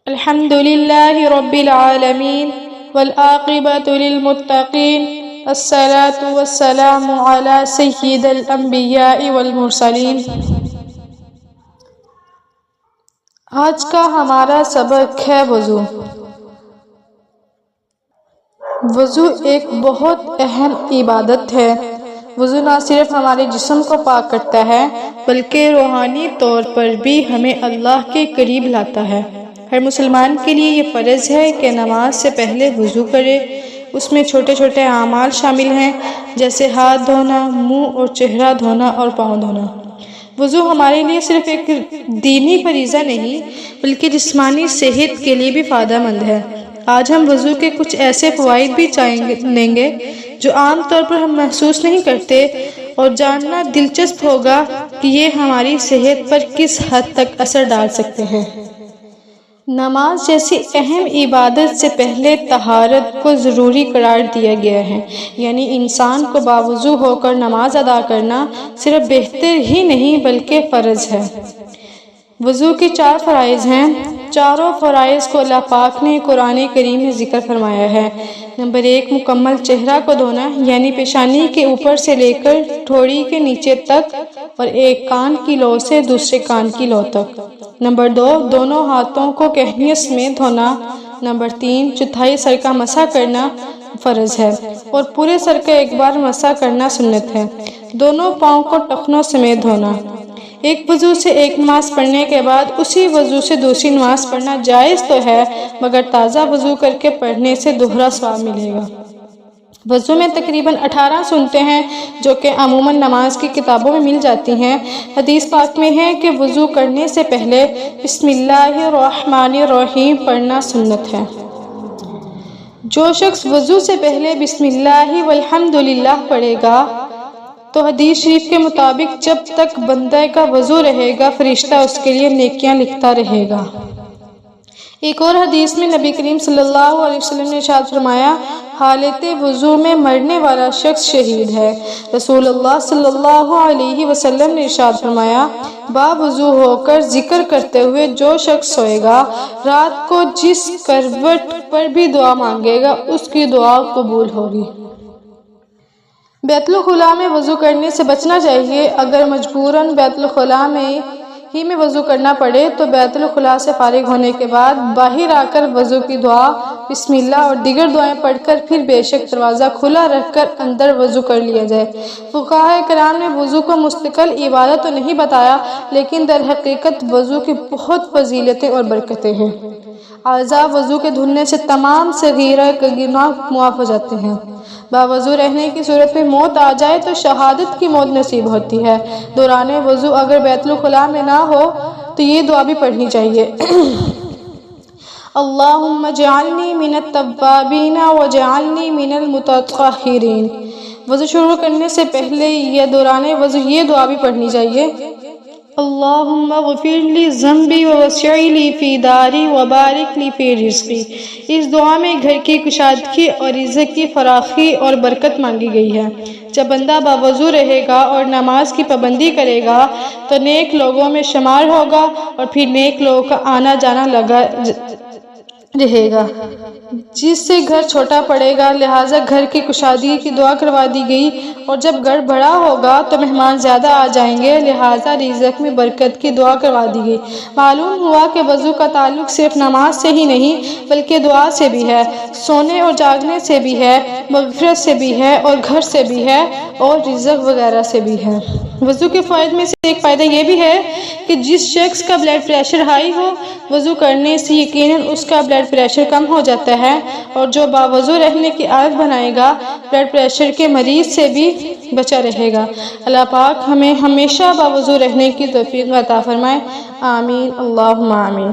الحمد للہ رب العالمین والعاقبۃ للمتقین الصلاۃ والسلام علی سید الانبیاء والمرسلین۔ آج کا ہمارا سبق ہے وضو۔ وضو ایک بہت اہم عبادت ہے۔ وضو نہ صرف ہمارے جسم کو پاک کرتا ہے بلکہ روحانی طور پر بھی ہمیں اللہ کے قریب لاتا ہے۔ ہر مسلمان کے لیے یہ فرض ہے کہ نماز سے پہلے وضو کرے۔ اس میں چھوٹے چھوٹے اعمال شامل ہیں جیسے ہاتھ دھونا، منہ اور چہرہ دھونا اور پاؤں دھونا۔ وضو ہمارے لیے صرف ایک دینی فریضہ نہیں بلکہ جسمانی صحت کے لیے بھی فائدہ مند ہے۔ آج ہم وضو کے کچھ ایسے فوائد بھی لیں گے جو عام طور پر ہم محسوس نہیں کرتے، اور جاننا دلچسپ ہوگا کہ یہ ہماری صحت پر کس حد تک اثر ڈال سکتے ہیں۔ نماز جیسی اہم عبادت سے پہلے طہارت کو ضروری قرار دیا گیا ہے، یعنی انسان کو باوضو ہو کر نماز ادا کرنا صرف بہتر ہی نہیں بلکہ فرض ہے۔ وضو کے 4 فرائض ہیں۔ چاروں فرائض کو اللہ پاک نے قرآن کریم میں ذکر فرمایا ہے۔ نمبر 1، مکمل چہرہ کو دھونا، یعنی پیشانی کے اوپر سے لے کر ٹھوڑی کے نیچے تک اور ایک کان کی لو سے دوسرے کان کی لو تک۔ نمبر 2، دونوں ہاتھوں کو کہنیوں سمیت دھونا۔ نمبر 3، چوتھائی سر کا مسح کرنا فرض ہے اور پورے سر کا ایک بار مسح کرنا سنت ہے۔ دونوں پاؤں کو ٹخنوں سمیت دھونا۔ ایک وضو سے ایک نماز پڑھنے کے بعد اسی وضو سے دوسری نماز پڑھنا جائز تو ہے، مگر تازہ وضو کر کے پڑھنے سے دوہرا ثواب ملے گا۔ وضو میں تقریباً 18 سنتیں ہیں جو کہ عموماً نماز کی کتابوں میں مل جاتی ہیں۔ حدیث پاک میں ہے کہ وضو کرنے سے پہلے بسم اللہ الرحمن الرحیم پڑھنا سنت ہے۔ جو شخص وضو سے پہلے بسم اللہ والحمد للہ پڑھے گا تو حدیث شریف کے مطابق جب تک بندے کا وضو رہے گا فرشتہ اس کے لیے نیکیاں لکھتا رہے گا۔ ایک اور حدیث میں نبی کریم صلی اللہ علیہ وسلم نے ارشاد فرمایا، حالت وضو میں مرنے والا شخص شہید ہے۔ رسول اللہ صلی اللہ علیہ وسلم نے ارشاد فرمایا، باوضو ہو کر ذکر کرتے ہوئے جو شخص سوئے گا، رات کو جس کروٹ پر بھی دعا مانگے گا اس کی دعا قبول ہوگی۔ بیت الخلاء میں وضو کرنے سے بچنا چاہیے۔ اگر مجبوراً بیت الخلاء میں وضو کرنا پڑے تو بیت الخلاء سے فارغ ہونے کے بعد باہر آ کر وضو کی دعا، بسم اللہ اور دیگر دعائیں پڑھ کر پھر بے شک دروازہ کھلا رکھ کر اندر وضو کر لیا جائے۔ فقہاء کرام نے وضو کو مستقل عبادت تو نہیں بتایا، لیکن در حقیقت وضو کی بہت فضیلتیں اور برکتیں ہیں۔ اعضاء وضو کے دھلنے سے تمام صغیرہ گناہ معاف ہو جاتے ہیں۔ باوضو رہنے کی صورت میں موت آ جائے تو شہادت کی موت نصیب ہوتی ہے۔ دوران وضو اگر بیت الخلاء میں نہ ہو تو یہ دعا بھی پڑھنی چاہیے، اللہم اجعلنی من التوابین واجعلنی من المتطہرین۔ وضو شروع کرنے سے پہلے یا دوران وضو یہ دعا بھی پڑھنی چاہیے، اللہم اغفر لی ذنبی ووسع لی فی داری وبارک لی فی رزقی۔ اس دعا میں گھر کی کشادگی اور رزق کی فراخی اور برکت مانگی گئی ہے۔ جب بندہ باوضو رہے گا اور نماز کی پابندی کرے گا تو نیک لوگوں میں شمار ہوگا اور پھر نیک لوگوں کا آنا جانا لگا رہے گا، جس سے گھر چھوٹا پڑے گا، لہٰذا گھر کی کشادگی کی دعا کروا دی گئی، اور جب گھر بڑا ہوگا تو مہمان زیادہ آ جائیں گے، لہٰذا رزق میں برکت کی دعا کروا دی گئی۔ معلوم ہوا کہ وضو کا تعلق صرف نماز سے ہی نہیں بلکہ دعا سے بھی ہے، سونے اور جاگنے سے بھی ہے، مغفرت سے بھی ہے اور گھر سے بھی ہے اور رزق وغیرہ سے بھی ہے۔ وضو کے فوائد میں سے ایک فائدہ یہ بھی ہے کہ جس شخص کا بلڈ پریشر ہائی ہو، وضو کرنے سے یقیناً اس کا بلڈ پریشر کم ہو جاتا ہے، اور جو باوضو رہنے کی عادت بنائے گا بلڈ پریشر کے مریض سے بھی بچا رہے گا۔ اللہ پاک ہمیں ہمیشہ باوضو رہنے کی توفیق عطا فرمائے، آمین، اللہم آمین۔